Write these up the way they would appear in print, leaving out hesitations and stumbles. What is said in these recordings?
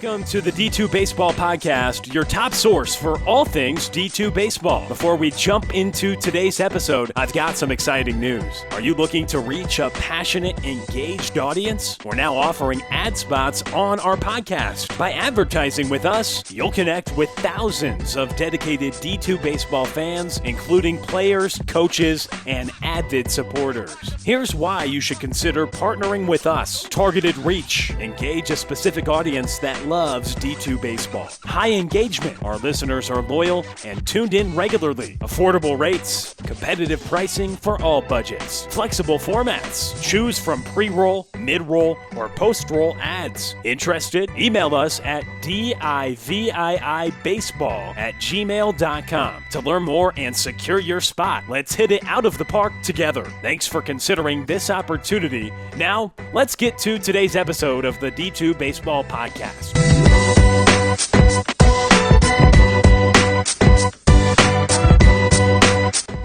Welcome to the D2 Baseball Podcast, your top source for all things D2 Baseball. Before we jump into today's episode, I've got some exciting news. Are you looking to reach a passionate, engaged audience? We're now offering ad spots on our podcast. By advertising with us, you'll connect with thousands of dedicated D2 Baseball fans, including players, coaches, and avid supporters. Here's why you should consider partnering with us. Targeted reach. Engage a specific audience that loves D2 baseball. High engagement. Our listeners are loyal and tuned in regularly. Affordable rates. Competitive pricing for all budgets. Flexible formats. Choose from pre-roll, mid-roll, or post-roll ads. Interested? Email us at diviibaseball@gmail.com to learn more and secure your spot. Let's hit it out of the park together. Thanks for considering this opportunity. Now, let's get to today's episode of the D2 Baseball Podcast.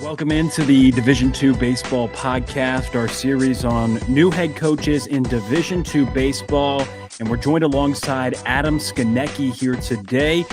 Welcome into the Division II Baseball Podcast, our series on new head coaches in Division II baseball. And we're joined alongside Adam Skonieczki here today,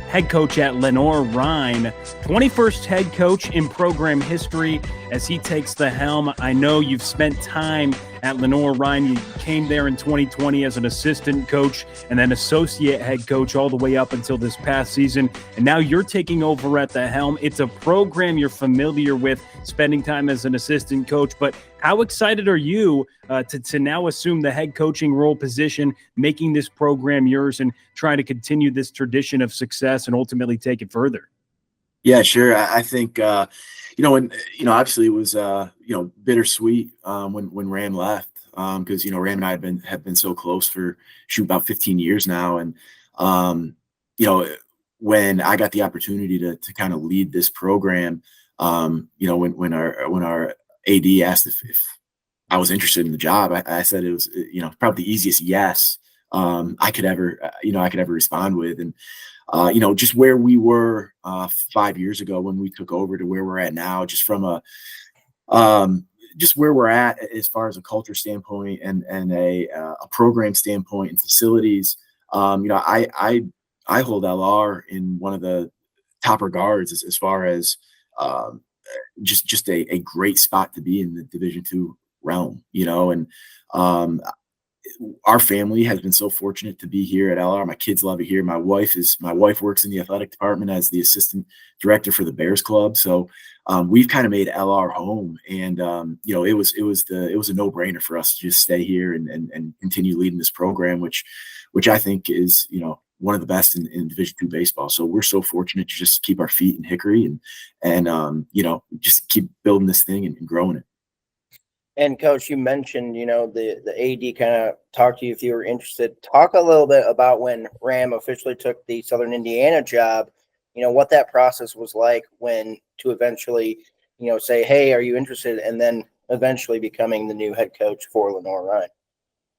head coach at Lenoir-Rhyne, 21st head coach in program history as he takes the helm. I know you've spent time at Lenoir-Rhyne. You came there in 2020 as an assistant coach and then associate head coach all the way up until this past season. And now you're taking over at the helm. It's a program you're familiar with, spending time as an assistant coach. But how excited are you to now assume the head coaching role position, making this program yours and trying to continue this tradition of success and ultimately take it further? Yeah, sure. I think, obviously it was, bittersweet when Ram left because, Ram and I have been so close for about 15 years now. And, when I got the opportunity to kind of lead this program, when our AD asked if I was interested in the job, I said it was, probably the easiest yes I could ever respond with. And, just where we were 5 years ago when we took over to where we're at now, just from just where we're at as far as a culture standpoint and a program standpoint and facilities. I hold LR in one of the top regards as far as just a great spot to be in the Division II realm, and our family has been so fortunate to be here at LR. My kids love it here. My wife works in the athletic department as the assistant director for the Bears Club. So we've kind of made LR home, and it was a no-brainer for us to just stay here and continue leading this program, which I think is one of the best in Division II baseball. So we're so fortunate to just keep our feet in Hickory and just keep building this thing and growing it. And Coach, you mentioned, the AD kind of talked to you if you were interested. Talk a little bit about when Ram officially took the Southern Indiana job, what that process was like when to eventually, say, hey, are you interested? And then eventually becoming the new head coach for Lenoir-Rhyne.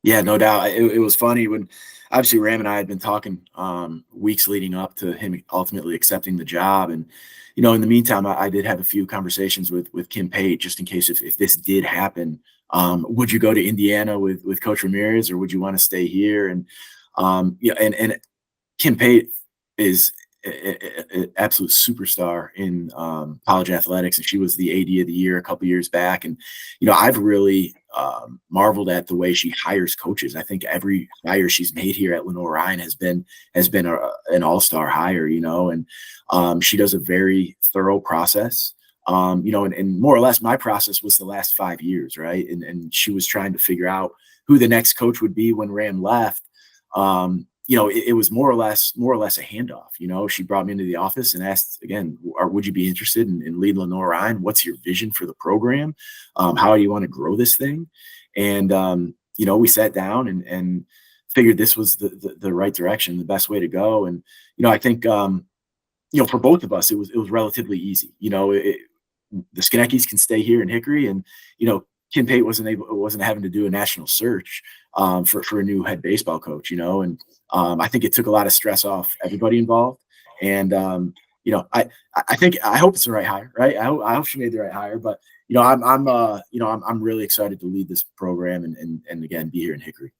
Yeah, no doubt. It was funny when obviously Ram and I had been talking weeks leading up to him ultimately accepting the job. And, in the meantime, I did have a few conversations with Kim Pate just in case if this did happen. Would you go to Indiana with Coach Ramirez or would you want to stay here? And, and Kim Pate is an absolute superstar in college athletics, and she was the AD of the year a couple years back. And I've really marveled at the way she hires coaches. I think every hire she's made here at Lenoir-Rhyne has been an all-star hire. And she does a very thorough process. And more or less my process was the last 5 years, right? And she was trying to figure out who the next coach would be when Ram left. It was more or less a handoff. She brought me into the office and asked again, would you be interested in lead Lenoir-Rhyne? What's your vision for the program? How do you want to grow this thing? And, we sat down and figured this was the right direction, the best way to go. And, I think, for both of us, it was relatively easy. The Skonieczkis can stay here in Hickory, and, Kim Pate wasn't having to do a national search for a new head baseball coach, and I think it took a lot of stress off everybody involved. And I hope it's the right hire, right? I hope she made the right hire, but I'm really excited to lead this program and again be here in Hickory.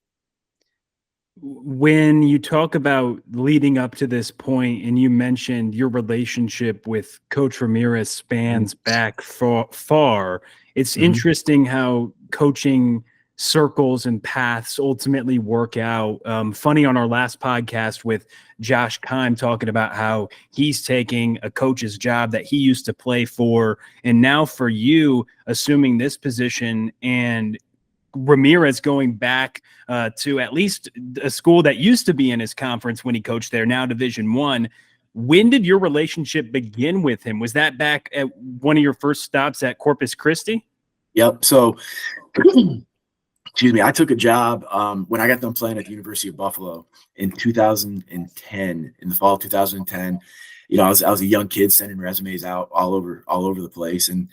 When you talk about leading up to this point, and you mentioned your relationship with Coach Ramirez spans back far, it's interesting how coaching circles and paths ultimately work out. Funny, on our last podcast with Josh Keim, talking about how he's taking a coach's job that he used to play for, and now for you assuming this position, and Ramirez going back to at least a school that used to be in his conference when he coached there, now Division I. When did your relationship begin with him? Was that back at one of your first stops at Corpus Christi? Yep. So, excuse me, I took a job when I got done playing at the University of Buffalo in 2010, in the fall of 2010. You know, I was a young kid sending resumes out all over the place, and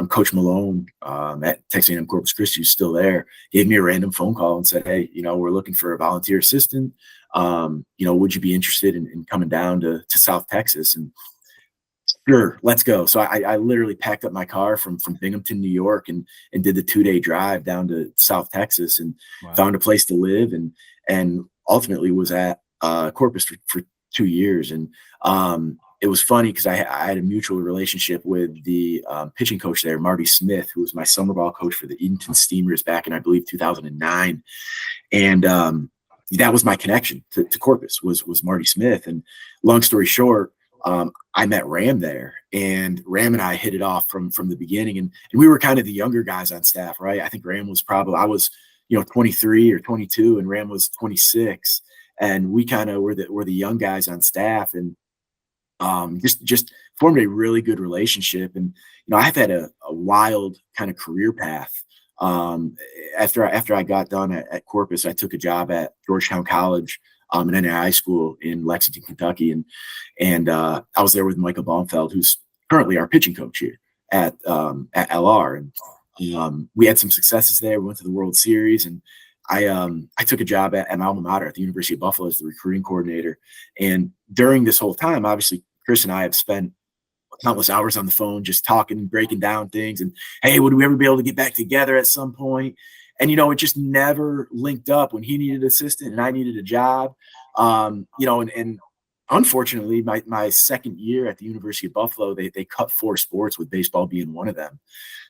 Coach Malone at Texas A&M Corpus Christi, who's still there, gave me a random phone call and said, "Hey, you know, we're looking for a volunteer assistant. You know, would you be interested in coming down to South Texas?" And sure, let's go. So I literally packed up my car from Binghamton, New York, and did the 2-day drive down to South Texas, and found a place to live, and ultimately was at Corpus for 2 years. And it was funny because I had a mutual relationship with the pitching coach there, Marty Smith, who was my summer ball coach for the Edenton Steamers back in, I believe, 2009. And that was my connection to Corpus, was Marty Smith. And long story short, I met Ram there, and Ram and I hit it off from the beginning. And we were kind of the younger guys on staff, right? I think Ram was I was, 23 or 22, and Ram was 26. And we kind of were the young guys on staff, and just formed a really good relationship. And I've had a wild kind of career path. After I got done at Corpus, I took a job at Georgetown College, an NAI school in Lexington, Kentucky, and I was there with Michael Baumfeld, who's currently our pitching coach here at LR. And we had some successes there. We went to the World Series, and I took a job at my alma mater at the University of Buffalo as the recruiting coordinator. And during this whole time, obviously, Chris and I have spent countless hours on the phone just talking and breaking down things. And, hey, would we ever be able to get back together at some point? And, it just never linked up when he needed an assistant and I needed a job. And unfortunately, my second year at the University of Buffalo, they cut 4 sports, with baseball being one of them.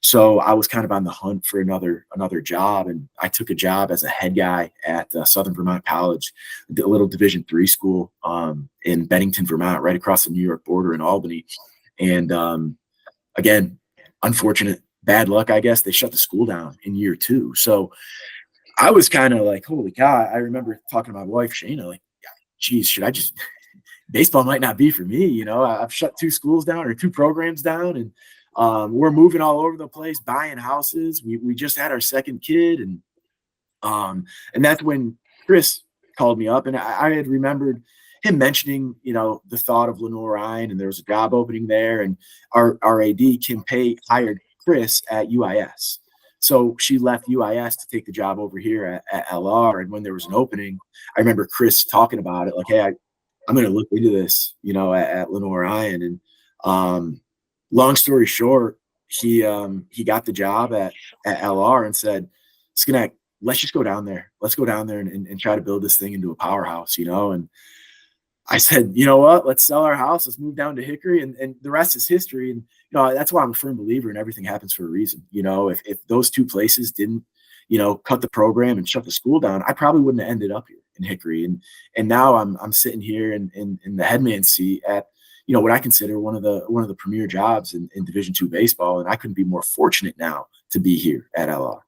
So I was kind of on the hunt for another job, and I took a job as a head guy at Southern Vermont College, a little Division III school in Bennington, Vermont, right across the New York border in Albany. And again, unfortunate, bad luck, I guess. They shut the school down in year 2. So I was kind of like, holy cow. I remember talking to my wife, Shayna, like, geez, should I just – baseball might not be for me. I've shut 2 schools down, or 2 programs down, and we're moving all over the place, buying houses. We just had our second kid, and that's when Chris called me up, and I had remembered him mentioning, the thought of Lenoir-Rhyne, and there was a job opening there, and our AD Kim Pei hired Chris at UIS. So she left UIS to take the job over here at LR, and when there was an opening, I remember Chris talking about it, like, hey, I'm going to look into this, at Lenoir-Rhyne. And long story short, he got the job at LR and said, Skonek, let's just go down there. Let's go down there and try to build this thing into a powerhouse, And I said, you know what, let's sell our house. Let's move down to Hickory, and the rest is history. And, that's why I'm a firm believer in everything happens for a reason. If those 2 places didn't, cut the program and shut the school down, I probably wouldn't have ended up here in Hickory. And now I'm sitting here in the headman seat at, what I consider one of the premier jobs in Division II baseball. And I couldn't be more fortunate now to be here at LR.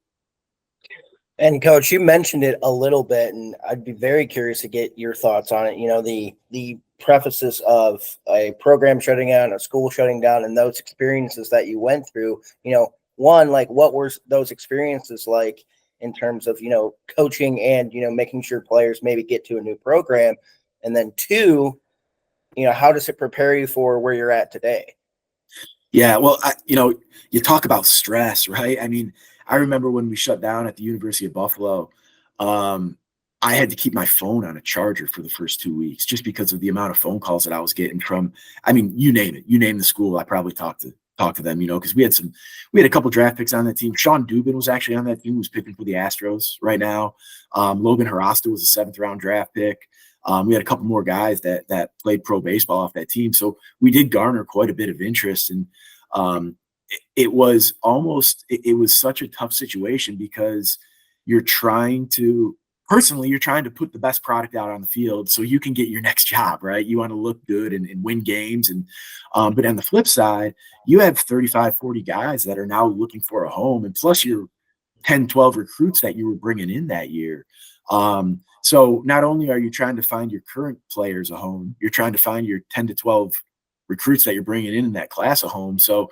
And Coach, you mentioned it a little bit, and I'd be very curious to get your thoughts on it. The prefaces of a program shutting down, a school shutting down, and those experiences that you went through. One, like, what were those experiences like in terms of coaching and making sure players maybe get to a new program, and then 2, how does it prepare you for where you're at today? Yeah, well, you talk about stress, right? I mean, I remember when we shut down at the University of Buffalo, I had to keep my phone on a charger for the first 2 weeks, just because of the amount of phone calls that I was getting from, I mean, you name it. You name the school, I probably talked to talk to them, because we had a couple draft picks on that team. Sean Dubin was actually on that team, who's picking for the Astros right now. Logan Harasta was a 7th round draft pick. We had a couple more guys that played pro baseball off that team. So we did garner quite a bit of interest. And it was such a tough situation because you're trying to put the best product out on the field so you can get your next job, right? You want to look good and win games. And but on the flip side, you have 35, 40 guys that are now looking for a home, and plus your 10, 12 recruits that you were bringing in that year. So not only are you trying to find your current players a home, you're trying to find your 10 to 12 recruits that you're bringing in that class a home. So,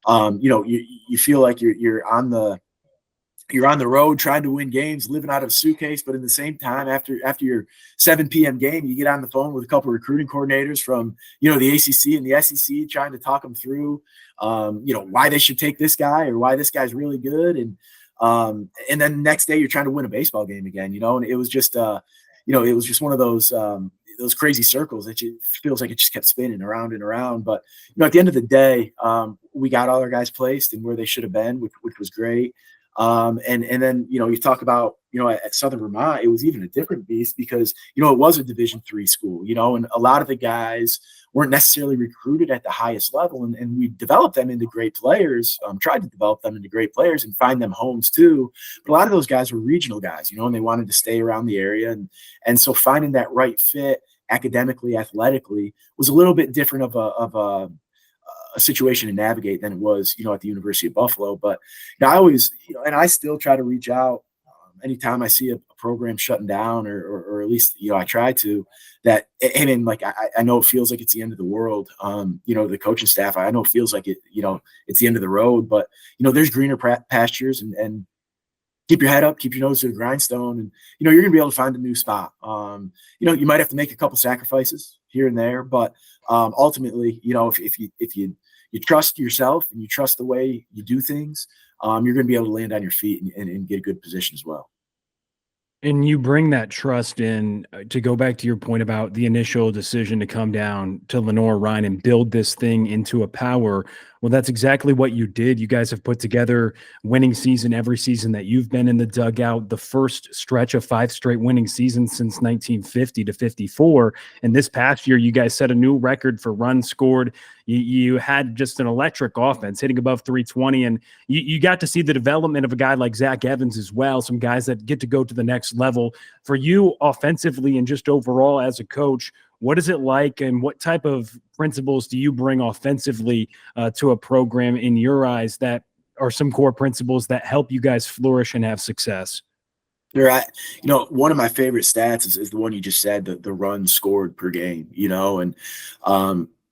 you feel like you're on the road trying to win games, living out of a suitcase, but at the same time, after your 7 p.m. game, you get on the phone with a couple of recruiting coordinators from, the ACC and the SEC, trying to talk them through, why they should take this guy or why this guy's really good. And then the next day you're trying to win a baseball game again, and it was just, it was just one of those crazy circles that feels like it just kept spinning around and around. But, at the end of the day, we got all our guys placed and where they should have been, which was great. And then, you talk about, at Southern Vermont, it was even a different beast because, it was a Division III school, and a lot of the guys weren't necessarily recruited at the highest level. And we developed them into great players, tried to develop them into great players and find them homes too. But a lot of those guys were regional guys, and they wanted to stay around the area. And so finding that right fit academically, athletically was a little bit different of a situation to navigate than it was, at the University of Buffalo. But I always, and I still try to reach out anytime I see a program shutting down or at least, I try to that. And then I know it feels like it's the end of the world. The coaching staff, I know it feels like it, it's the end of the road, but there's greener pastures and keep your head up, keep your nose to the grindstone. And, you're going to be able to find a new spot. You might have to make a couple sacrifices here and there, but ultimately, if you trust yourself and you trust the way you do things, you're going to be able to land on your feet and get a good position as well. And you bring that trust in to go back to your point about the initial decision to come down to Lenoir-Rhyne and build this thing into a power. Well, that's exactly what you did. You guys have put together winning season every season that you've been in the dugout, the first stretch of 5 straight winning seasons since 1950 to 54. And this past year, you guys set a new record for runs scored. You had just an electric offense hitting above 320. And you got to see the development of a guy like Zach Evans as well, some guys that get to go to the next level. For you offensively and just overall as a coach, what is it like and what type of principles do you bring offensively to a program in your eyes that are some core principles that help you guys flourish and have success? Right. One of my favorite stats is the one you just said, the runs scored per game, and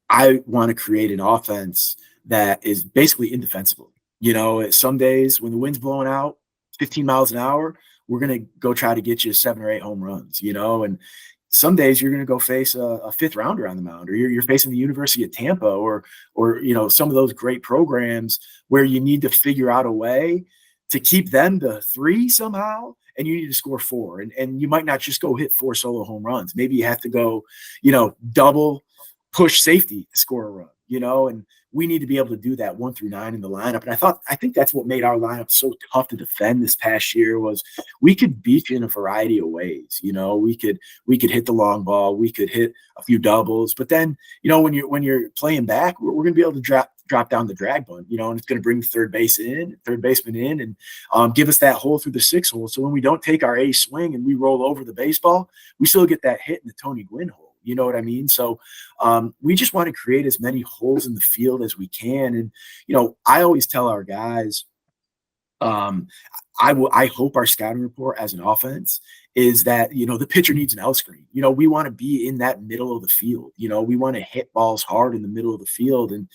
I want to create an offense that is basically indefensible. Some days when the wind's blowing out 15 miles an hour, we're going to go try to get you 7 or 8 home runs, and some days you're going to go face a 5th rounder on the mound, or you're facing the University of Tampa or some of those great programs where you need to figure out a way to keep them to 3 somehow, and you need to score 4. And you might not just go hit 4 solo home runs. Maybe you have to go, double push safety to score a run, and we need to be able to do that 1 through 9 in the lineup. And I think that's what made our lineup so tough to defend this past year was we could beat you in a variety of ways. We could hit the long ball, we could hit a few doubles, but then, when you're playing back, we're going to be able to drop down the drag bunt, and it's going to bring the third baseman in and give us that hole through the 6 hole. So when we don't take our ace swing and we roll over the baseball, we still get that hit in the Tony Gwynn hole. You know what I mean? So we just want to create as many holes in the field as we can. And, I always tell our guys, I hope our scouting report as an offense is that, the pitcher needs an out screen. We want to be in that middle of the field. We want to hit balls hard in the middle of the field. And,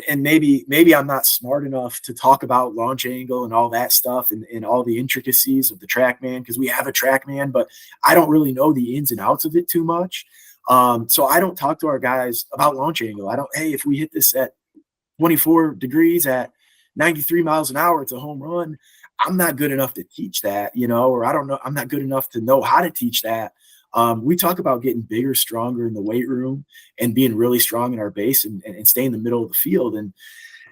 and maybe I'm not smart enough to talk about launch angle and all that stuff and all the intricacies of the TrackMan, because we have a TrackMan, but I don't really know the ins and outs of it too much. So I don't talk to our guys about launch angle. Hey, if we hit this at 24 degrees at 93 miles an hour, it's a home run. I'm not good enough to teach that, or I don't know. I'm not good enough to know how to teach that. we talk about getting bigger, stronger in the weight room and being really strong in our base and stay in the middle of the field. And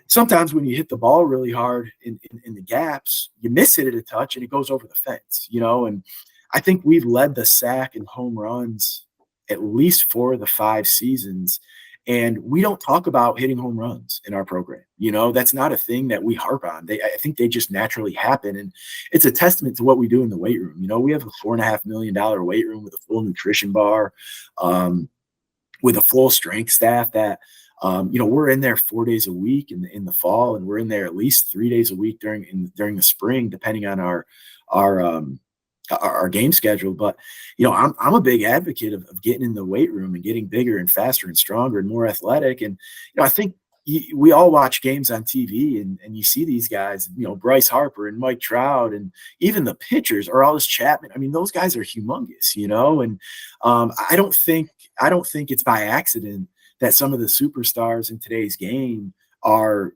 sometimes when you hit the ball really hard in the gaps, you miss it at a touch and it goes over the fence, and I think we've led the sack and home runs at least 4 of the 5 seasons. And we don't talk about hitting home runs in our program. That's not a thing that we harp on. I think they just naturally happen. And it's a testament to what we do in the weight room. We have a $4.5 million weight room with a full nutrition bar, with a full strength staff that, we're in there 4 days a week in the fall, and we're in there at least 3 days a week during the spring, depending on our game schedule. But I'm a big advocate of getting in the weight room and getting bigger and faster and stronger and more athletic. And I think we all watch games on TV and you see these guys, Bryce Harper and Mike Trout and even the pitchers, Aroldis Chapman. I mean, those guys are humongous, and I don't think it's by accident that some of the superstars in today's game are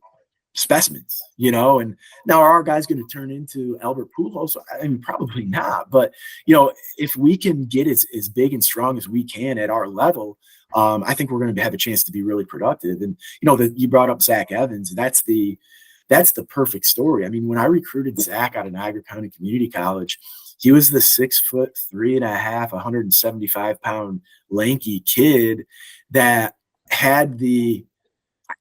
specimens, and now are our guys going to turn into Albert Pujols? I mean, probably not. But, if we can get as big and strong as we can at our level, I think we're going to have a chance to be really productive. And, you brought up Zach Evans, and that's the perfect story. I mean, when I recruited Zach out of Niagara County Community College, he was the 6'3.5", 175-pound lanky kid that had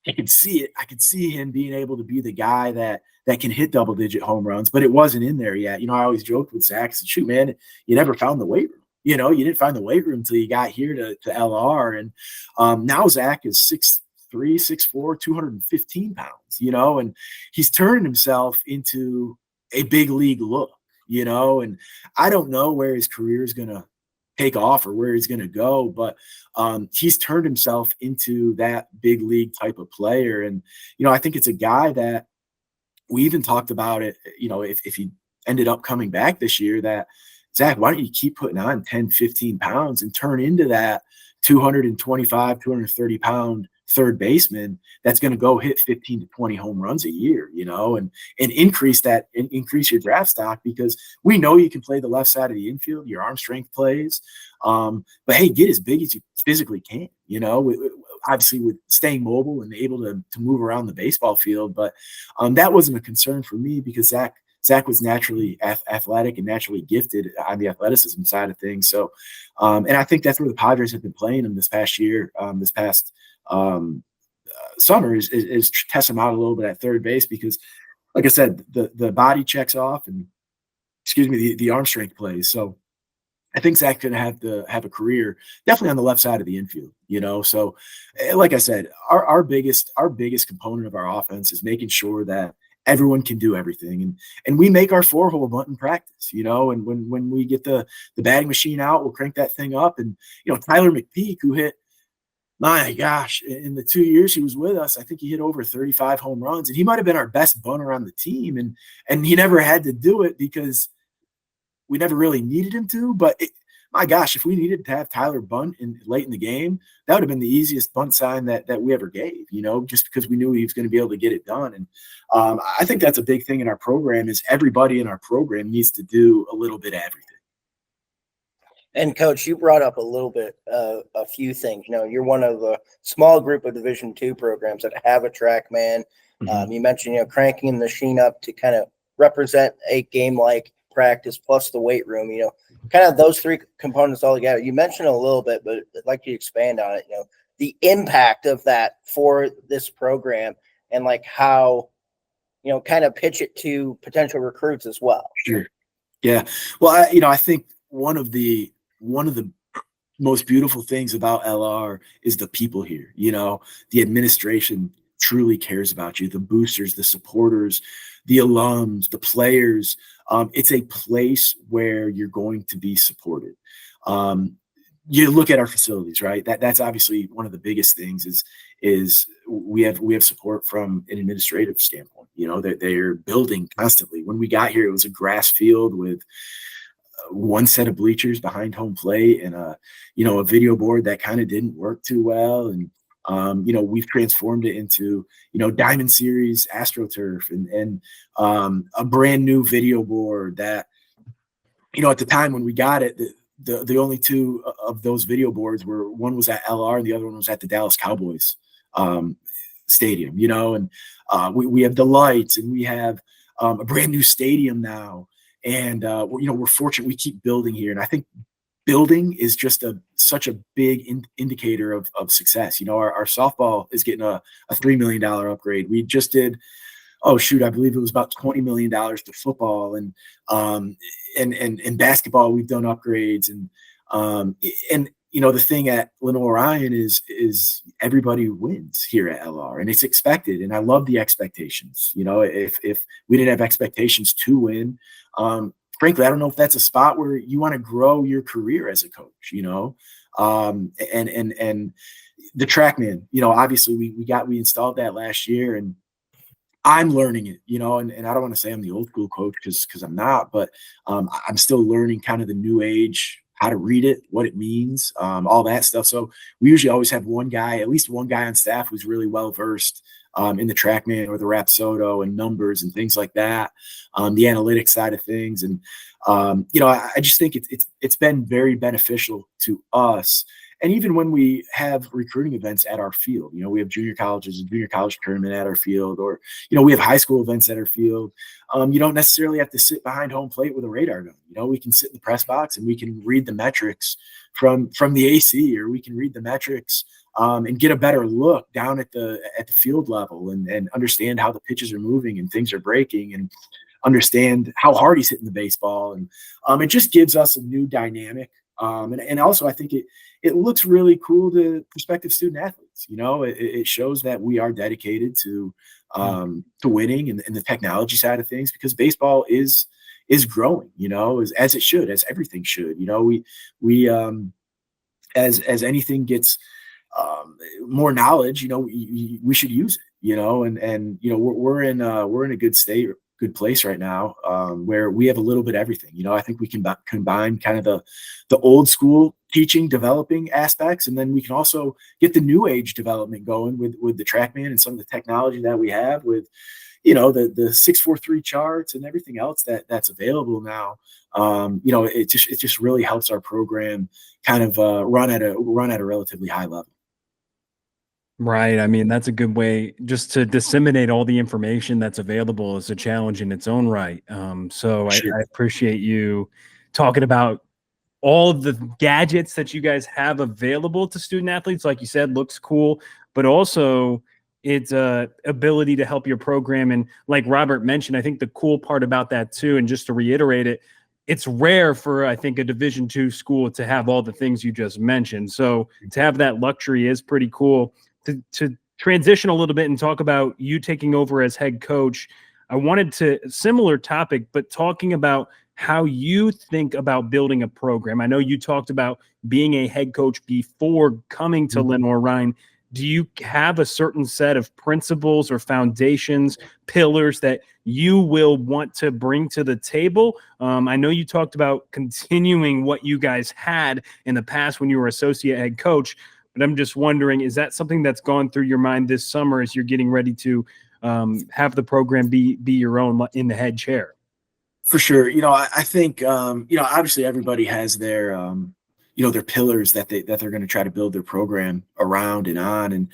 I could see it. I could see him being able to be the guy that can hit double-digit home runs, but it wasn't in there yet. I always joked with Zach, I said, shoot, man, you never found the weight room. You didn't find the weight room until you got here to LR. And now Zach is 6'3", 6'4", 215 pounds, and he's turning himself into a big league look, and I don't know where his career is going to take off or where he's going to go, but he's turned himself into that big league type of player. And I think it's a guy that we even talked about it, if he ended up coming back this year, that Zach, why don't you keep putting on 10, 15 pounds and turn into that 225, 230 pound third baseman that's going to go hit 15 to 20 home runs a year, and increase your draft stock, because we know you can play the left side of the infield, your arm strength plays. But hey, get as big as you physically can, obviously with staying mobile and able to move around the baseball field. But that wasn't a concern for me, because Zach was naturally athletic and naturally gifted on the athleticism side of things. So, and I think that's where the Padres have been playing him this past year, this past summer is test him out a little bit at third base, because like I said, the body checks off and the arm strength plays. So I think Zach's going to have a career definitely on the left side of the infield, So like I said, our biggest component of our offense is making sure that everyone can do everything. And we make our 4-hole bunt in practice, and when we get the batting machine out, we'll crank that thing up. And, Tyler McPeak, who hit, my gosh, in the 2 years he was with us, I think he hit over 35 home runs, and he might've been our best bunter on the team. And he never had to do it because we never really needed him to, but my gosh, if we needed to have Tyler bunt late in the game, that would have been the easiest bunt sign that we ever gave, just because we knew he was going to be able to get it done. And I think that's a big thing in our program, is everybody in our program needs to do a little bit of everything. And Coach, you brought up a little bit, a few things. You're one of the small group of Division II programs that have a TrackMan. You mentioned, cranking the machine up to kind of represent a game like practice plus the weight room. Kind of those three components all together. You mentioned a little bit, but I'd like you to expand on it. The impact of that for this program, and like how, kind of pitch it to potential recruits as well. Sure. Yeah. Well, I think one of the most beautiful things about LR is the people here. The administration truly cares about you, the boosters, the supporters, the alums, the players. It's a place where you're going to be supported. You look at our facilities, right? That's obviously one of the biggest things is we have support from an administrative standpoint. They're building constantly. When we got here, it was a grass field with one set of bleachers behind home plate and a video board that kind of didn't work too well. And we've transformed it into, Diamond Series AstroTurf and a brand new video board that, at the time when we got it, the only two of those video boards were, one was at LR and the other one was at the Dallas Cowboys stadium, and we have the lights, and we have a brand new stadium now. And, we're fortunate we keep building here. And I think building is just such a big indicator of success. Our softball is getting a $3 million upgrade. We just did, I believe it was about $20 million to football, and basketball we've done upgrades, and the thing at Lenoir-Rhyne is everybody wins here at LR, and it's expected, and I love the expectations. If we didn't have expectations to win, frankly, I don't know if that's a spot where you want to grow your career as a coach. And the TrackMan, obviously we installed that last year, and I'm learning it, and I don't want to say I'm the old school coach because I'm not, but I'm still learning kind of the new age, how to read it, what it means, all that stuff. So we usually always have at least one guy on staff who's really well versed in the TrackMan or the Rapsodo and numbers and things like that, the analytics side of things. And I just think it's been very beneficial to us. And even when we have recruiting events at our field, we have junior colleges, a junior college tournament at our field, or, we have high school events at our field. You don't necessarily have to sit behind home plate with a radar gun. We can sit in the press box and we can read the metrics from the AC, or we can read the metrics and get a better look down at the field level and understand how the pitches are moving and things are breaking, and understand how hard he's hitting the baseball. And it just gives us a new dynamic. And also I think it looks really cool to prospective student athletes. It shows that we are dedicated to winning and the technology side of things, because baseball is growing, as it should, as everything should. We as anything gets more knowledge, we should use it, and we're in a good place right now, where we have a little bit of everything. I think we can combine kind of the old school teaching, developing aspects, and then we can also get the new age development going with the TrackMan and some of the technology that we have with, the 643 charts and everything else that's available now. It just really helps our program kind of run at a relatively high level. Right. I mean, that's a good way just to disseminate all the information that's available is a challenge in its own right. So Sure. I appreciate you talking about all of the gadgets that you guys have available to student athletes. Like you said, looks cool, but also its ability to help your program. And like Robert mentioned, I think the cool part about that too, and just to reiterate it, it's rare for, I think, a Division II school to have all the things you just mentioned. So to have that luxury is pretty cool. To transition a little bit and talk about you taking over as head coach, I wanted to, similar topic, but talking about how you think about building a program. I know you talked about being a head coach before coming to Lenoir-Rhyne. Do you have a certain set of principles or foundations, pillars that you will want to bring to the table? I know you talked about continuing what you guys had in the past when you were associate head coach, but I'm just wondering, is that something that's gone through your mind this summer as you're getting ready to have the program be your own in the head chair? For sure. I think, obviously everybody has their, their pillars that they're going to try to build their program around and on. And,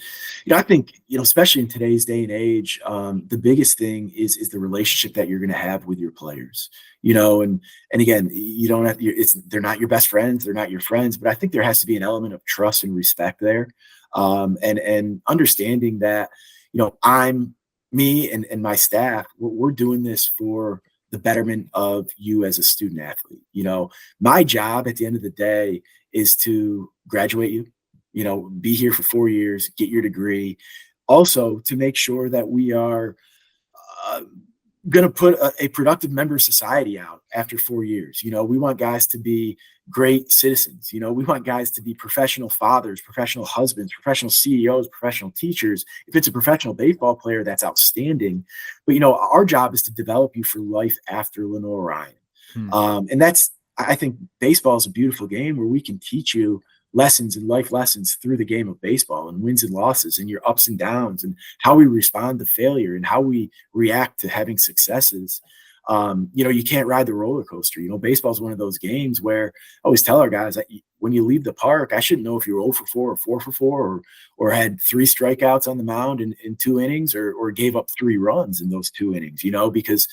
I think, especially in today's day and age, the biggest thing is the relationship that you're going to have with your players, and again, you don't have, they're not your best friends. They're not your friends, but I think there has to be an element of trust and respect there. And understanding that, me and my staff, we're doing this for the betterment of you as a student athlete. My job at the end of the day is to graduate you, be here for 4 years, get your degree. Also to make sure that we are going to put a productive member of society out after 4 years. We want guys to be great citizens. We want guys to be professional fathers, professional husbands, professional CEOs, professional teachers. If it's a professional baseball player, that's outstanding. But, our job is to develop you for life after Lenoir-Rhyne. And I think baseball is a beautiful game where we can teach you lessons and life lessons through the game of baseball, and wins and losses, and your ups and downs, and how we respond to failure, and how we react to having successes. You can't ride the roller coaster. Baseball is one of those games where I always tell our guys that when you leave the park, I shouldn't know if you were 0 for 4 or 4 for 4 or had 3 strikeouts on the mound in 2 innings or gave up 3 runs in those 2 innings, because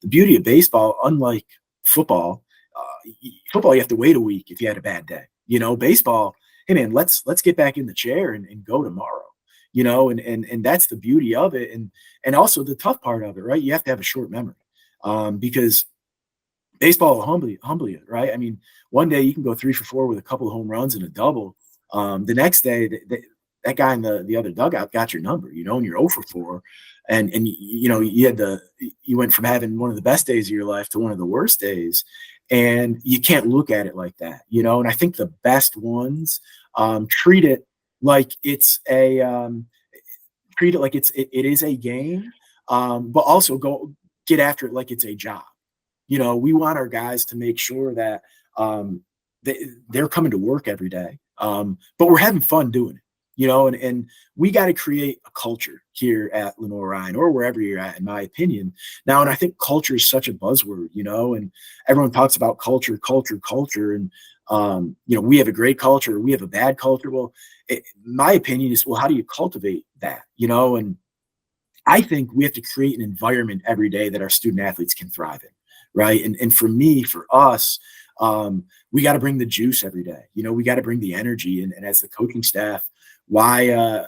the beauty of baseball, unlike football, you have to wait a week if you had a bad day. Baseball, hey man, let's get back in the chair and go tomorrow. And that's the beauty of it, and also the tough part of it, right? You have to have a short memory, because baseball will humble you, right? I mean, one day you can go 3 for 4 with a couple of home runs and a double. The next day, that guy in the other dugout got your number, and you're 0 for 4, and you went from having one of the best days of your life to one of the worst days, and you can't look at it like that, And I think the best ones treat it like it's it is a game, but also go get after it like it's a job. We want our guys to make sure that they're coming to work every day, but we're having fun doing it. And we got to create a culture here at Lenoir-Rhyne or wherever you're at, in my opinion. Now, and I think culture is such a buzzword, and everyone talks about culture. And, we have a great culture, we have a bad culture. Well, my opinion is, well, how do you cultivate that? And I think we have to create an environment every day that our student athletes can thrive in. Right. And for us, we got to bring the juice every day. We got to bring the energy. And as the coaching staff, when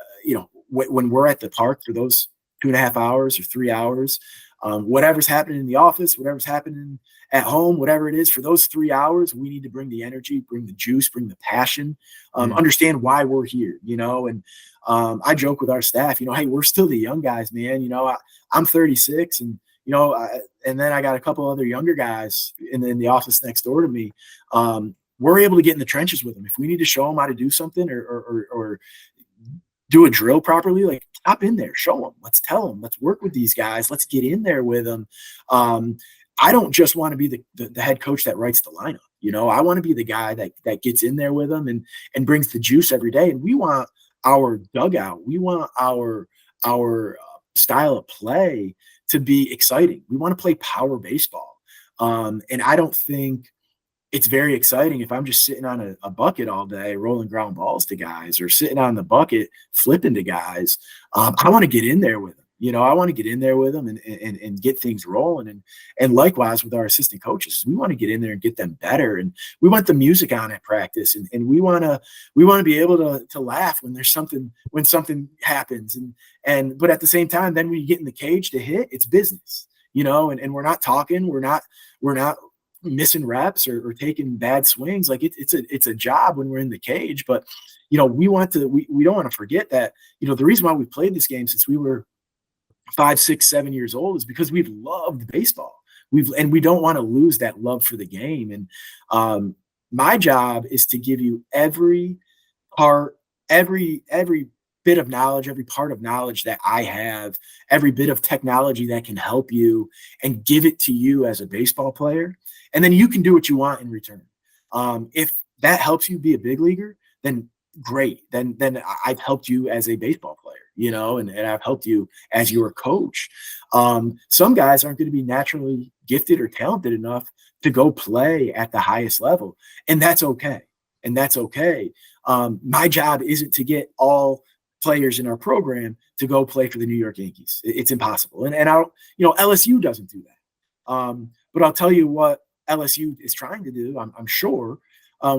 we're at the park for those 2.5 hours or 3 hours, whatever's happening in the office, whatever's happening at home, whatever it is, for those 3 hours, we need to bring the energy, bring the juice, bring the passion, understand why we're here, and I joke with our staff, hey, we're still the young guys, man. I'm 36 and, and then I got a couple other younger guys in the office next door to me. We're able to get in the trenches with them. If we need to show them how to do something or do a drill properly, like hop in there, show them, let's tell them, let's work with these guys. Let's get in there with them. I don't just want to be the head coach that writes the lineup. I want to be the guy that gets in there with them and brings the juice every day. And we want our dugout, we want our style of play to be exciting. We want to play power baseball. And I don't think it's very exciting if I'm just sitting on a bucket all day, rolling ground balls to guys, or sitting on the bucket, flipping to guys. I want to get in there with them. I want to get in there with them and get things rolling. And likewise with our assistant coaches, we want to get in there and get them better. And we want the music on at practice, and we want to be able to laugh when something happens. But at the same time, then when you get in the cage to hit, it's business, and we're not talking, we're not missing reps or taking bad swings. Like it's a job when we're in the cage, but we don't want to forget that, the reason why we played this game since we were 5, 6, 7 years old is because we've loved baseball. And we don't want to lose that love for the game. And my job is to give you every bit of knowledge, every part of knowledge that I have, every bit of technology that can help you, and give it to you as a baseball player. And then you can do what you want in return. If that helps you be a big leaguer, then great. Then I've helped you as a baseball player, and I've helped you as your coach. Some guys aren't going to be naturally gifted or talented enough to go play at the highest level. And that's okay. My job isn't to get all players in our program to go play for the New York Yankees. It's impossible. And LSU doesn't do that. But I'll tell you what LSU is trying to do, I'm sure,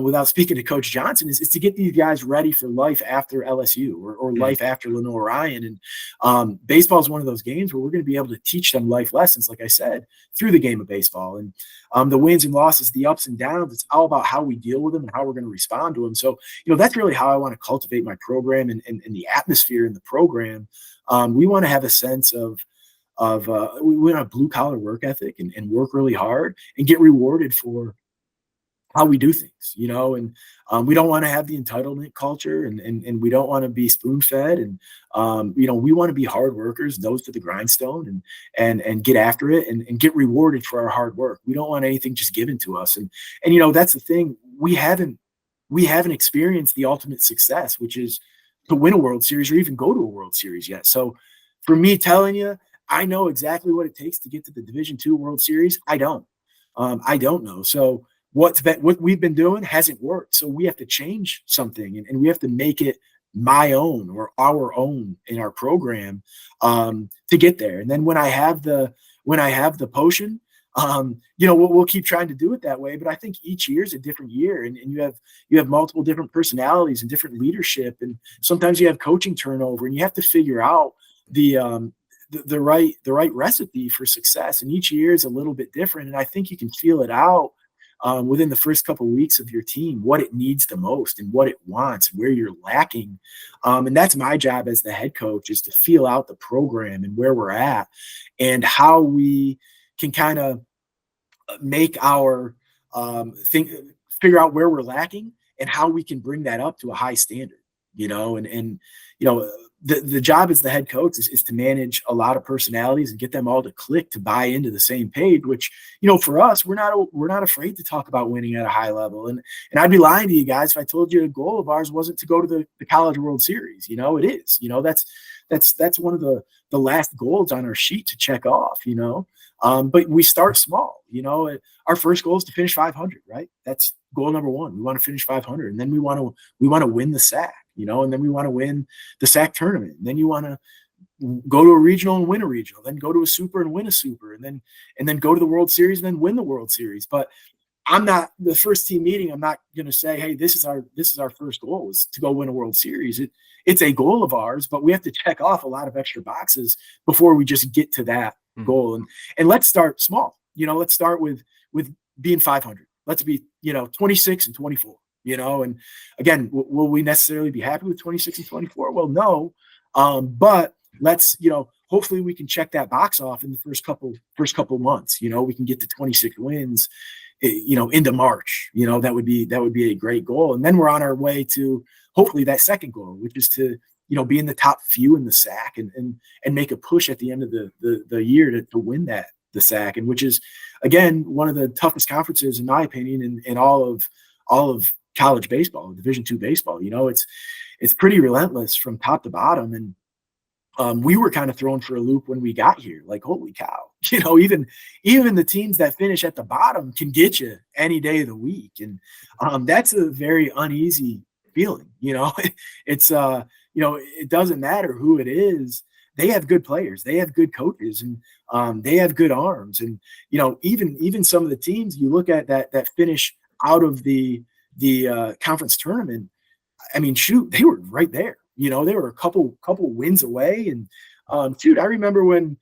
without speaking to Coach Johnson, is to get these guys ready for life after LSU or life after Lenoir-Rhyne. And baseball is one of those games where we're going to be able to teach them life lessons, like I said, through the game of baseball. And the wins and losses, the ups and downs, it's all about how we deal with them and how we're going to respond to them. So, that's really how I want to cultivate my program and the atmosphere in the program. We want to have a sense of we want a blue collar work ethic and work really hard and get rewarded for how we do things, and we don't want to have the entitlement culture and we don't want to be spoon fed. And, we want to be hard workers, nose to the grindstone and get after it and get rewarded for our hard work. We don't want anything just given to us. And that's the thing. We haven't experienced the ultimate success, which is to win a World Series or even go to a World Series yet. So for me telling you, I know exactly what it takes to get to the Division II World Series. I don't know. So what we've been doing hasn't worked. So we have to change something, and we have to make it my own or our own in our program to get there. And then when I have the potion, we'll keep trying to do it that way. But I think each year is a different year, and you have multiple different personalities and different leadership, and sometimes you have coaching turnover, and you have to figure out the right recipe for success. And each year is a little bit different, and I think you can feel it out within the first couple of weeks of your team, what it needs the most and what it wants, where you're lacking. And that's my job as the head coach, is to feel out the program and where we're at and how we can kind of make our figure out where we're lacking and how we can bring that up to a high standard, and the job as the head coach is to manage a lot of personalities and get them all to click, to buy into the same page, which, for us, we're not afraid to talk about winning at a high level. And I'd be lying to you guys if I told you a goal of ours wasn't to go to the College World Series. It is, that's one of the last goals on our sheet to check off, but we start small. Our first goal is to finish 500, right? That's goal number one. We want to finish 500, and then we want to win the SAC, and then we want to win the SAC tournament. And then you want to go to a regional and win a regional, then go to a super and win a super, and then go to the World Series and then win the World Series. But I'm not the first team meeting. I'm not going to say, hey, this is our first goal is to go win a World Series. It's a goal of ours, but we have to check off a lot of extra boxes before we just get to that goal. And let's start small. Let's start with being 500. Let's be 26 and 24. And again, will we necessarily be happy with 26 and 24? Well, no. But let's hopefully we can check that box off in the first couple months. We can get to 26 wins into March. That would be a great goal. And then we're on our way to hopefully that second goal, which is to be in the top few in the SAC and make a push at the end of the year to win the SAC, and which is, again, one of the toughest conferences, in my opinion, in all of college baseball, Division II baseball. It's pretty relentless from top to bottom. And we were kind of thrown for a loop when we got here. Like, holy cow, even the teams that finish at the bottom can get you any day of the week. And that's a very uneasy feeling. It's it doesn't matter who it is. They have good players, they have good coaches, and they have good arms. And even some of the teams you look at that finish out of the conference tournament, I mean, shoot, they were right there. They were a couple wins away. And I remember when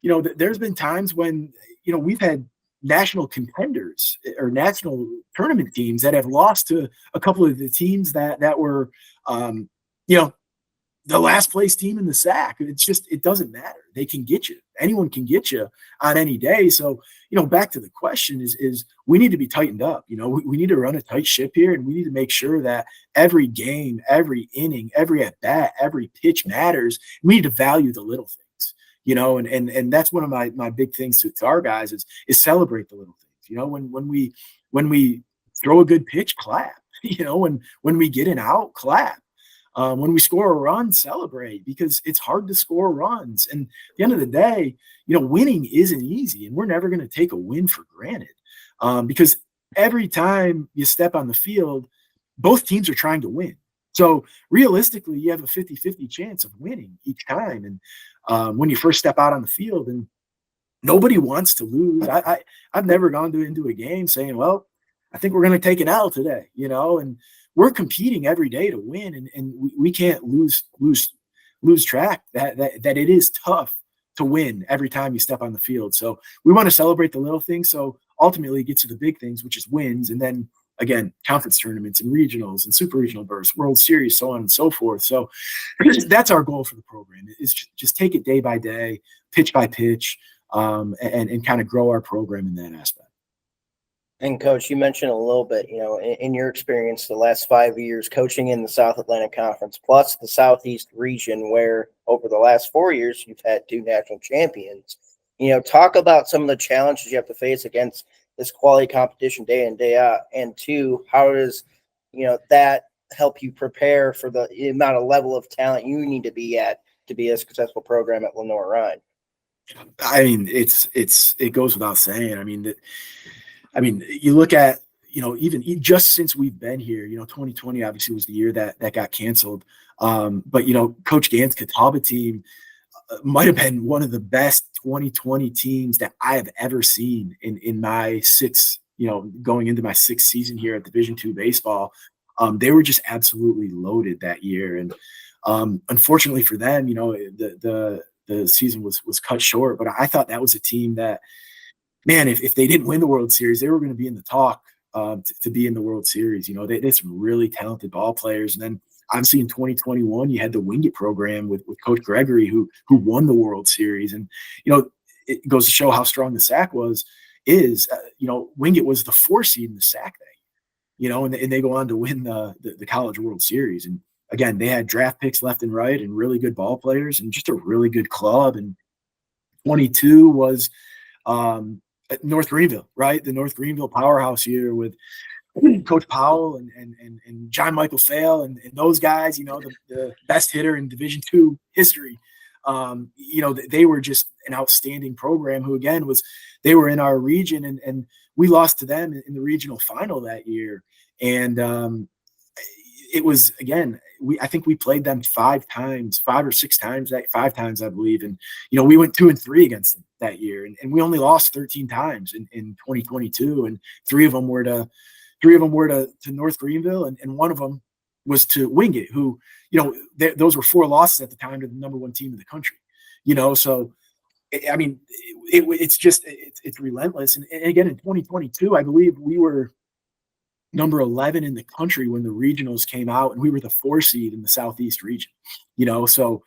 there's been times when we've had national contenders or national tournament teams that have lost to a couple of the teams that were the last place team in the SAC. It doesn't matter. They can get you. Anyone can get you on any day. So, back to the question is we need to be tightened up. We need to run a tight ship here, and we need to make sure that every game, every inning, every at bat, every pitch matters. We need to value the little things, and that's one of my big things to our guys is celebrate the little things. When we throw a good pitch, clap. When we get an out, clap. When we score a run, celebrate, because it's hard to score runs. And at the end of the day, winning isn't easy, and we're never going to take a win for granted, because every time you step on the field, both teams are trying to win. So realistically, you have a 50-50 chance of winning each time. And when you first step out on the field, and nobody wants to lose. I've never gone into a game saying, well, I think we're going to take an L today, and we're competing every day to win, and we can't lose track that it is tough to win every time you step on the field. So we want to celebrate the little things. So ultimately it gets to the big things, which is wins. And then again, conference tournaments and regionals and super regional bursts, World Series, so on and so forth. So that's our goal for the program, is just take it day by day, pitch by pitch, and kind of grow our program in that aspect. And Coach, you mentioned a little bit, in your experience, the last 5 years coaching in the South Atlantic Conference, plus the Southeast region, where over the last 4 years, you've had 2 national champions. Talk about some of the challenges you have to face against this quality competition day in, day out. And 2, how does, that help you prepare for the amount of level of talent you need to be at to be a successful program at Lenoir-Rhyne? I mean, it goes without saying. I mean, you look at, even just since we've been here, 2020 obviously was the year that got canceled. But Coach Gann's Catawba team might have been one of the best 2020 teams that I have ever seen in my going into my sixth season here at Division II baseball. They were just absolutely loaded that year, and unfortunately for them, the season was cut short. But I thought that was a team that, man, if they didn't win the World Series, they were going to be in the talk to be in the World Series. They had some really talented ball players, and then obviously in 2021, you had the Wingate program with Coach Gregory, who won the World Series, and it goes to show how strong the SAC is. Wingate was the 4 seed in the SAC that year, and they go on to win the College World Series. And again, they had draft picks left and right and really good ball players and just a really good club. And 22 was at North Greenville, right? The North Greenville powerhouse year with Coach Powell and John Michael Sale and those guys, the best hitter in Division II history. They were just an outstanding program who, again, they were in our region, and we lost to them in the regional final that year. And it was, again, I think we played them 5 or 6 times, 5 times, I believe. And, we went 2-3 against them that year, and we only lost 13 times in 2022. And 3 of them were to North Greenville, and one of them was to Wingate, who, those were 4 losses at the time to the number 1 team in the country, so, I mean, it's relentless. And again, in 2022, I believe we were number 11 in the country when the regionals came out, and we were the 4 seed in the Southeast region, so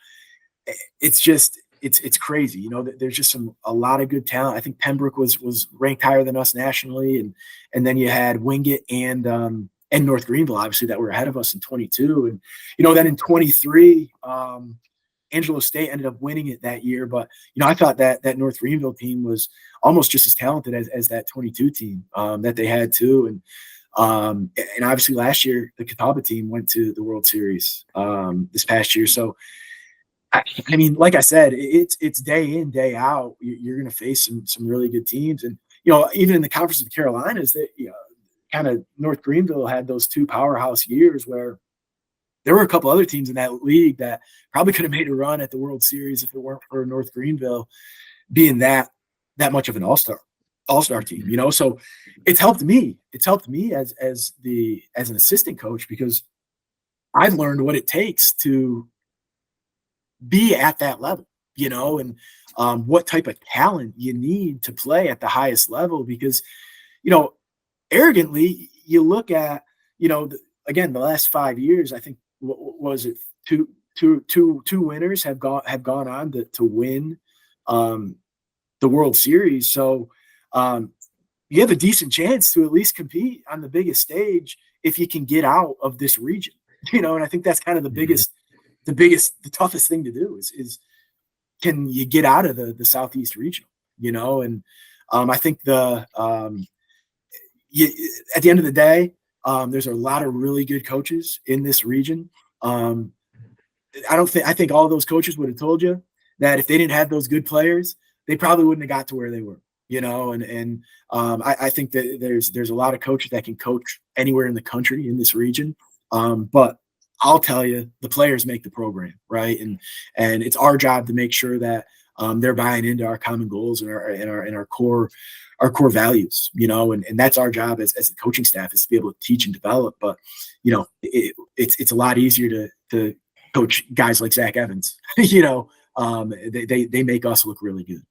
it's crazy. There's just a lot of good talent. I think Pembroke was ranked higher than us nationally. And then you had Wingate and North Greenville, obviously, that were ahead of us in 22. And, then in 23, Angelo State ended up winning it that year. But, I thought that North Greenville team was almost just as talented as that 22 team that they had too. And obviously last year, the Catawba team went to the World Series this past year. So, I mean, like I said, it's day in, day out. You're going to face some really good teams. And, even in the Conference of the Carolinas, that, kind of North Greenville had those 2 powerhouse years where there were a couple other teams in that league that probably could have made a run at the World Series if it weren't for North Greenville being that much of an all-star team, So it's helped me. It's helped me as an assistant coach, because I've learned what it takes to be at that level, and what type of talent you need to play at the highest level. Because, arrogantly, you look at, again, the last 5 years, I think, what was it, two winners have gone on to win the World Series. So you have a decent chance to at least compete on the biggest stage if you can get out of this region, and I think that's kind of the toughest thing to do is can you get out of the Southeast region, and I think at the end of the day, there's a lot of really good coaches in this region. I think all those coaches would have told you that if they didn't have those good players, they probably wouldn't have got to where they were, and I think that there's a lot of coaches that can coach anywhere in the country in this region. But I'll tell you, the players make the program, right? And it's our job to make sure that they're buying into our common goals and our core values, and that's our job as the coaching staff, is to be able to teach and develop. But it's a lot easier to coach guys like Zach Evans. They make us look really good.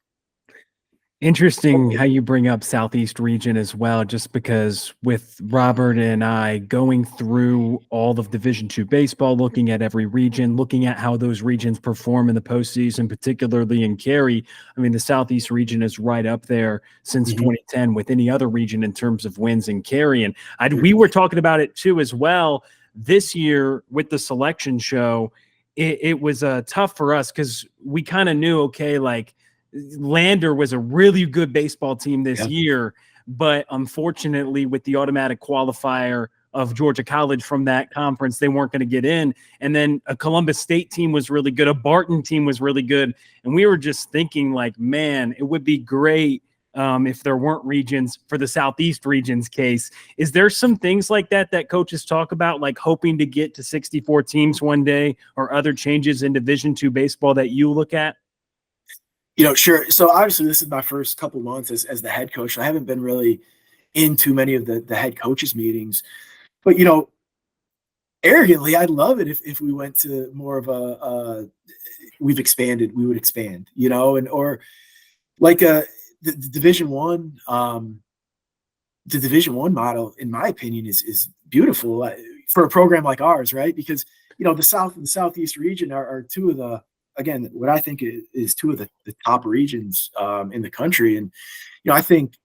Interesting how you bring up Southeast region as well, just because with Robert and I going through all of Division II baseball, looking at every region, looking at how those regions perform in the postseason, particularly in Cary. I mean, the Southeast region is right up there since 2010 with any other region in terms of wins in Cary. And we were talking about it too as well this year with the selection show. It was tough for us because we kind of knew, okay, like, Lander was a really good baseball team this year, but unfortunately with the automatic qualifier of Georgia College from that conference. They weren't going to get in. And then a Columbus State team was really good. A Barton team was really good. And we were just thinking like, man, it would be great if there weren't regions for the Southeast region's case. Is there some things like that coaches talk about, like hoping to get to 64 teams one day, or other changes in Division II baseball that you look at? Sure. So obviously this is my first couple months as the head coach. I haven't been really in too many of the head coaches meetings, but arrogantly, I'd love it if we went to more of we would expand, or like the Division One, the Division One model, in my opinion, is beautiful for a program like ours, right? Because the South and the Southeast region are two of the, again, what I think is two of the top regions in the country, and I think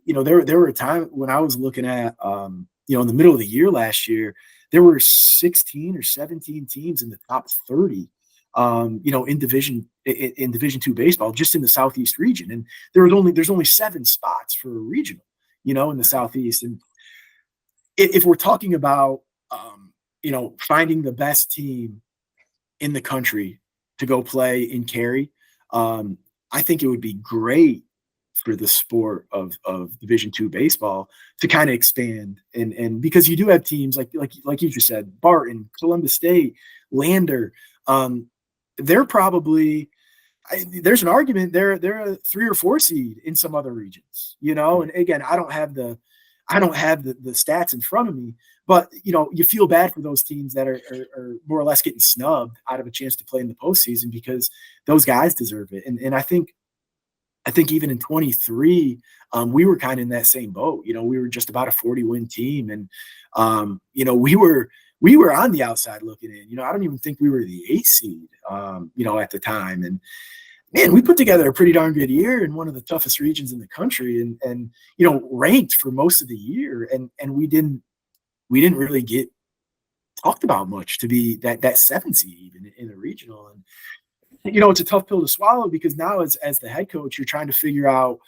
there were a time when I was looking at in the middle of the year last year, there were 16 or 17 teams in the top 30. In Division II baseball, just in the Southeast region, and there's only 7 spots for a regional, in the Southeast. And if we're talking about, finding the best team in the country to go play in Cary, I think it would be great for the sport of Division II baseball to kind of expand, and because you do have teams like you just said, Barton, Columbus State, Lander. They're probably, there's an argument they're a 3 or 4 seed in some other regions, and again, I don't have the stats in front of me, but you feel bad for those teams that are more or less getting snubbed out of a chance to play in the postseason, because those guys deserve it. And I think even in 23, we were kind of in that same boat. We were just about a 40-win team, and we were on the outside looking in. I don't even think we were the 8th seed, at the time. And man, we put together a pretty darn good year in one of the toughest regions in the country, and ranked for most of the year. And we didn't really get talked about much to be that 7th seed even in a regional. And it's a tough pill to swallow, because now as the head coach, you're trying to figure out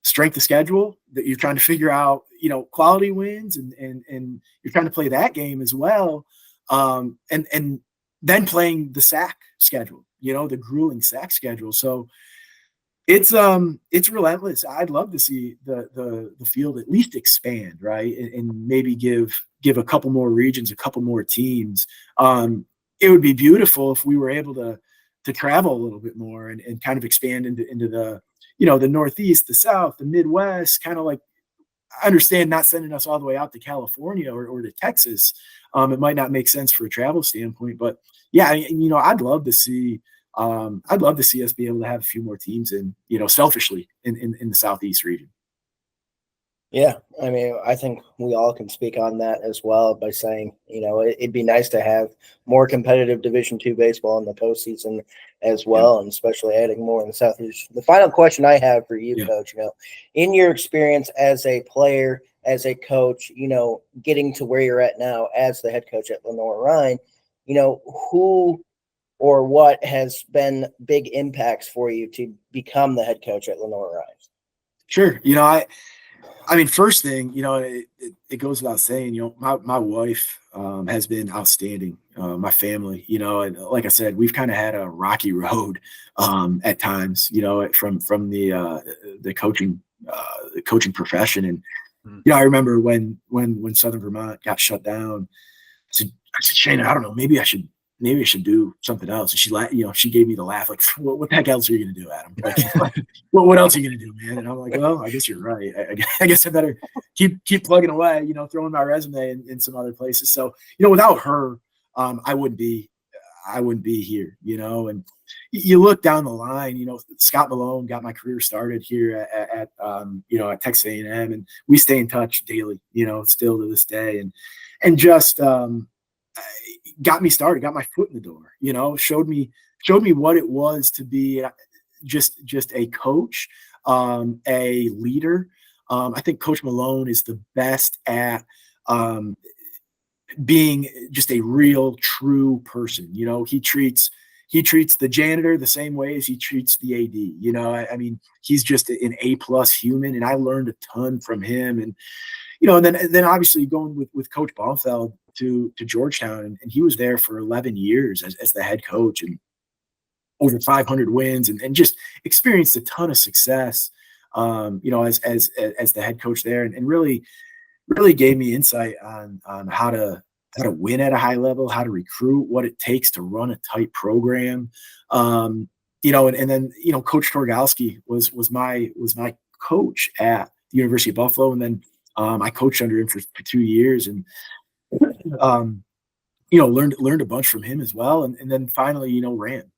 strength of schedule, that you're trying to figure out, quality wins, and you're trying to play that game as well. And then playing the sack schedule, the grueling sack schedule. So it's relentless. I'd love to see the field at least expand, right? And maybe give a couple more regions, a couple more teams. It would be beautiful if we were able to travel a little bit more and kind of expand into the, the Northeast, the South, the Midwest, kind of like, I understand not sending us all the way out to California or to Texas. It might not make sense for a travel standpoint, but yeah, I'd love to see us be able to have a few more teams selfishly in the Southeast region. Yeah, I mean, I think we all can speak on that as well by saying, it'd be nice to have more competitive Division II baseball in the postseason as well, and especially adding more in the Southeast. The final question I have for you, Coach, in your experience as a player, as a coach, getting to where you're at now as the head coach at Lenoir-Rhyne, who or what has been big impacts for you to become the head coach at Lenoir-Rhyne? Sure. I mean, first thing, it goes without saying, my wife has been outstanding. My family, and like I said, we've kind of had a rocky road at times, from the coaching profession. And I remember when Southern Vermont got shut down, I said, Shana, I don't know, maybe I should do something else. And she gave me the laugh, like, what the heck else are you going to do, Adam? Like, what else are you going to do, man? And I'm like, well, I guess you're right. I guess I better keep plugging away, throwing my resume in some other places. So, without her, I wouldn't be here, and you look down the line, Scott Malone got my career started here at Texas A&M, and we stay in touch daily, still to this day. And just, got me started, got my foot in the door, showed me what it was to be just a coach, a leader. I think Coach Malone is the best at being just a real, true person. He treats the janitor the same way as he treats the AD. I mean, he's just an A+ human, and I learned a ton from him. And and then obviously going with Coach Baumfeld to Georgetown, and he was there for 11 years as the head coach, and over 500 wins, and just experienced a ton of success, as the head coach there, and really gave me insight on how to win at a high level, how to recruit, what it takes to run a tight program. And then Coach Torgalski was my coach at the University of Buffalo, and then I coached under him for 2 years, and learned a bunch from him as well, and then finally Ram,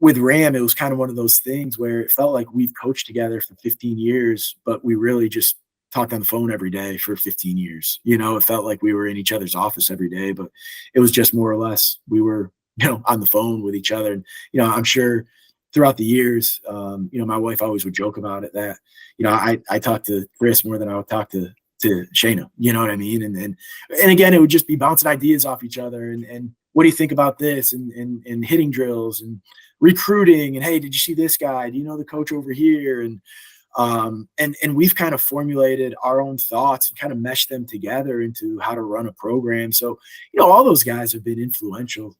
with Ram, it was kind of one of those things where it felt like we've coached together for 15 years, but we really just talked on the phone every day for 15 years. It felt like we were in each other's office every day, but it was just more or less we were, on the phone with each other. And, I'm sure throughout the years, my wife always would joke about it that, I talked to Chris more than I would talk to Shayna, you know what I mean? And again, it would just be bouncing ideas off each other. And what do you think about this? And hitting drills and recruiting. And, hey, did you see this guy? Do you know the coach over here? And we've kind of formulated our own thoughts and kind of meshed them together into how to run a program. So, all those guys have been influential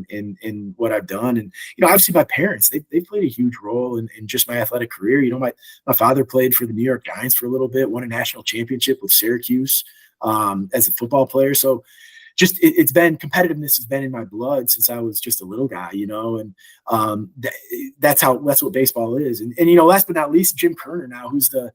in what I've done. And, obviously my parents, they played a huge role in just my athletic career. My father played for the New York Giants for a little bit, won a national championship with Syracuse as a football player. So just it's been competitiveness has been in my blood since I was just a little guy, and that's what baseball is. And last but not least, Jim Kerner now, he's the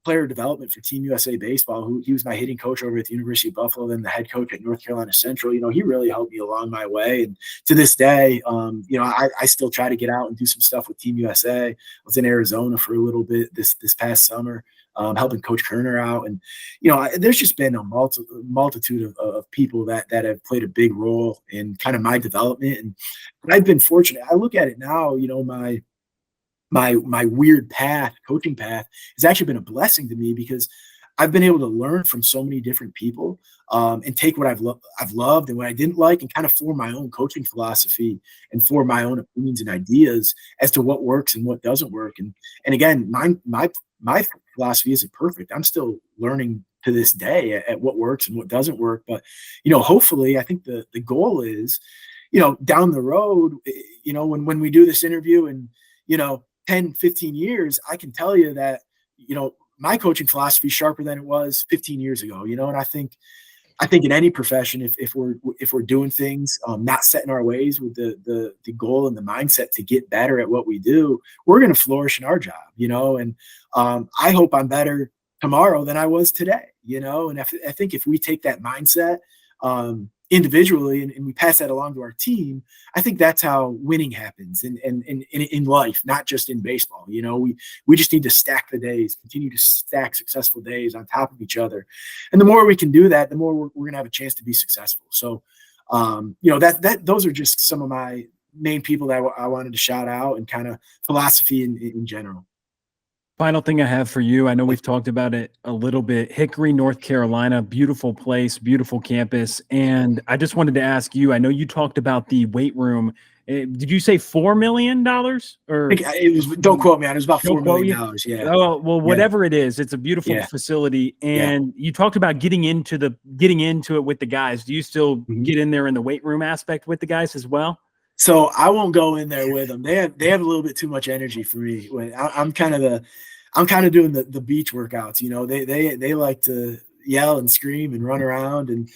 player development for Team USA Baseball. He was my hitting coach over at the University of Buffalo, then the head coach at North Carolina Central. He really helped me along my way. And to this day, I still try to get out and do some stuff with Team USA. I was in Arizona for a little bit this past summer, helping Coach Kerner out. And, there's just been a multitude of people that have played a big role in kind of my development. And I've been fortunate. I look at it now, my weird coaching path has actually been a blessing to me, because I've been able to learn from so many different people and take what I've loved and what I didn't like, and kind of form my own coaching philosophy and form my own opinions and ideas as to what works and what doesn't work. And again, my philosophy isn't perfect. I'm still learning to this day at what works and what doesn't work. But, hopefully I think the goal is, down the road, when we do this interview and, 10, 15 years, I can tell you that, my coaching philosophy is sharper than it was 15 years ago, and I think in any profession, if we're doing things, not setting our ways with the goal and the mindset to get better at what we do, we're going to flourish in our job, and I hope I'm better tomorrow than I was today, and I think if we take that mindset individually and we pass that along to our team, I think that's how winning happens in life, not just in baseball. We just need to stack the days, continue to stack successful days on top of each other. And the more we can do that, the more we're going to have a chance to be successful. So, those are just some of my main people that I wanted to shout out, and kind of philosophy in general. Final thing I have for you, I know we've talked about it a little bit. Hickory, North Carolina, beautiful place, beautiful campus. And I just wanted to ask you, I know you talked about the weight room. Did you say $4 million? Or it was, don't quote me on it. It was about $4 million. Yeah. Oh, well, whatever it is, it's a beautiful facility. And you talked about getting into it with the guys. Do you still get in there in the weight room aspect with the guys as well? So I won't go in there with them. They have a little bit too much energy for me. When I'm kind of doing the beach workouts. They like to yell and scream and run around, and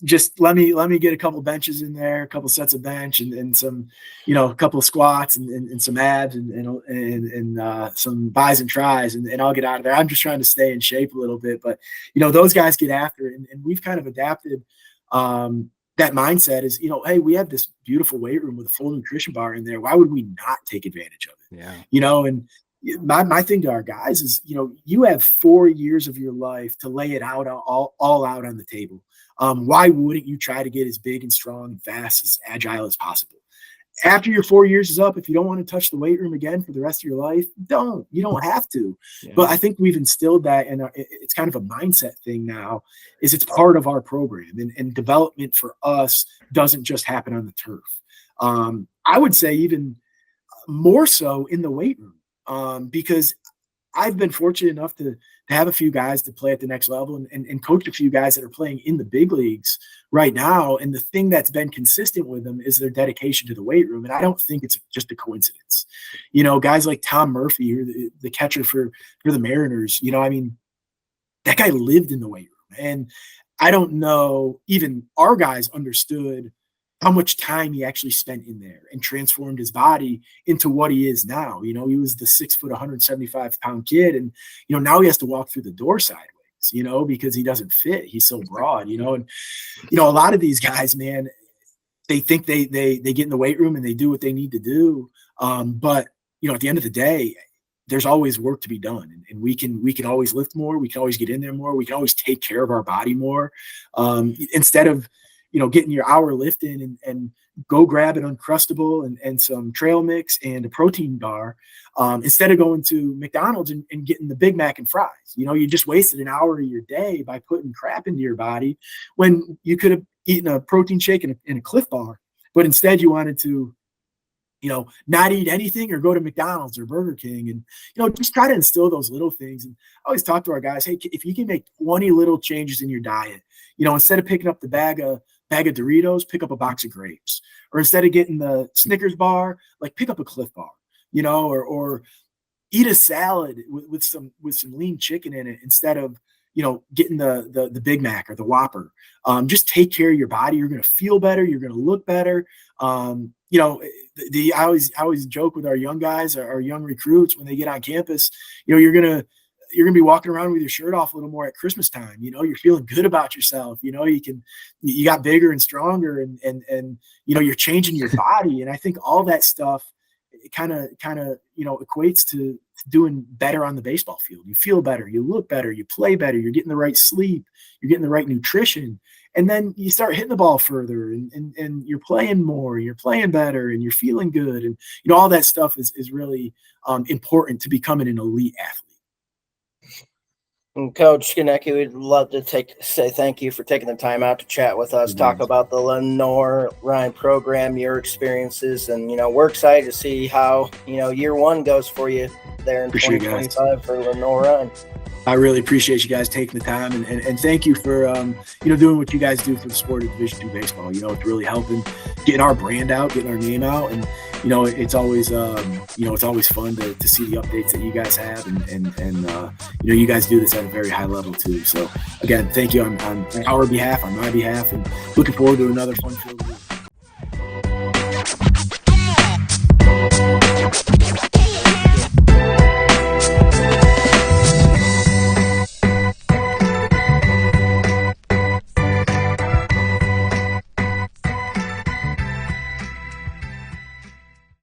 just let me get a couple benches in there, a couple sets of bench, and some, a couple of squats and some abs and some bis and tries, and I'll get out of there. I'm just trying to stay in shape a little bit, but those guys get after it, and we've kind of adapted. That mindset is, hey, we have this beautiful weight room with a full nutrition bar in there. Why would we not take advantage of it? Yeah. And my thing to our guys is, you have 4 years of your life to lay it out all out on the table. Why wouldn't you try to get as big and strong and fast, as agile as possible? After your 4 years is up, if you don't want to touch the weight room again for the rest of your life, you don't have to. Yeah. But I think we've instilled that, and it's kind of a mindset thing now, is it's part of our program, and development for us doesn't just happen on the turf. I would say even more so in the weight room, because I've been fortunate enough to have a few guys to play at the next level and coach a few guys that are playing in the big leagues right now. And the thing that's been consistent with them is their dedication to the weight room. And I don't think it's just a coincidence. Guys like Tom Murphy, the catcher for the Mariners, I mean, that guy lived in the weight room. And I don't know, even our guys understood how much time he actually spent in there and transformed his body into what he is now. He was the 6 foot, 175-pound kid. And, now he has to walk through the door sideways, because he doesn't fit. He's so broad, and, a lot of these guys, man, they think they get in the weight room and they do what they need to do. But, at the end of the day, there's always work to be done, and we can always lift more. We can always get in there more. We can always take care of our body more. Instead of, getting your hour lift in and go grab an Uncrustable and some trail mix and a protein bar, instead of going to McDonald's and getting the Big Mac and fries. You just wasted an hour of your day by putting crap into your body when you could have eaten a protein shake and a Cliff Bar, but instead you wanted to, not eat anything or go to McDonald's or Burger King and, just try to instill those little things. And I always talk to our guys, hey, if you can make 20 little changes in your diet, instead of picking up the bag of Doritos, pick up a box of grapes, or instead of getting the Snickers bar, like pick up a Cliff Bar, or eat a salad with some lean chicken in it instead of, getting the Big Mac or the Whopper. Just take care of your body. You're going to feel better. You're going to look better. I always joke with our young guys, our young recruits, when they get on campus, you're going to be walking around with your shirt off a little more at Christmas time. You're feeling good about yourself. You got bigger and stronger and you're changing your body. And I think all that stuff kind of equates to doing better on the baseball field. You feel better, you look better, you play better, you're getting the right sleep, you're getting the right nutrition. And then you start hitting the ball further and you're playing more, you're playing better, and you're feeling good. And, all that stuff is really important to becoming an elite athlete. And Coach Skonieczki, we'd love to say thank you for taking the time out to chat with us, talk about the Lenoir-Rhyne program, your experiences, and, we're excited to see how, year one goes for you there in 2025 for Lenoir-Rhyne. I really appreciate you guys taking the time and thank you for, doing what you guys do for the sport of Division II baseball. It's really helping getting our brand out, getting our name out. And, it's always, it's always fun to see the updates that you guys have and you guys do this at a very high level too. So again, thank you on our behalf, on my behalf, and looking forward to another fun field.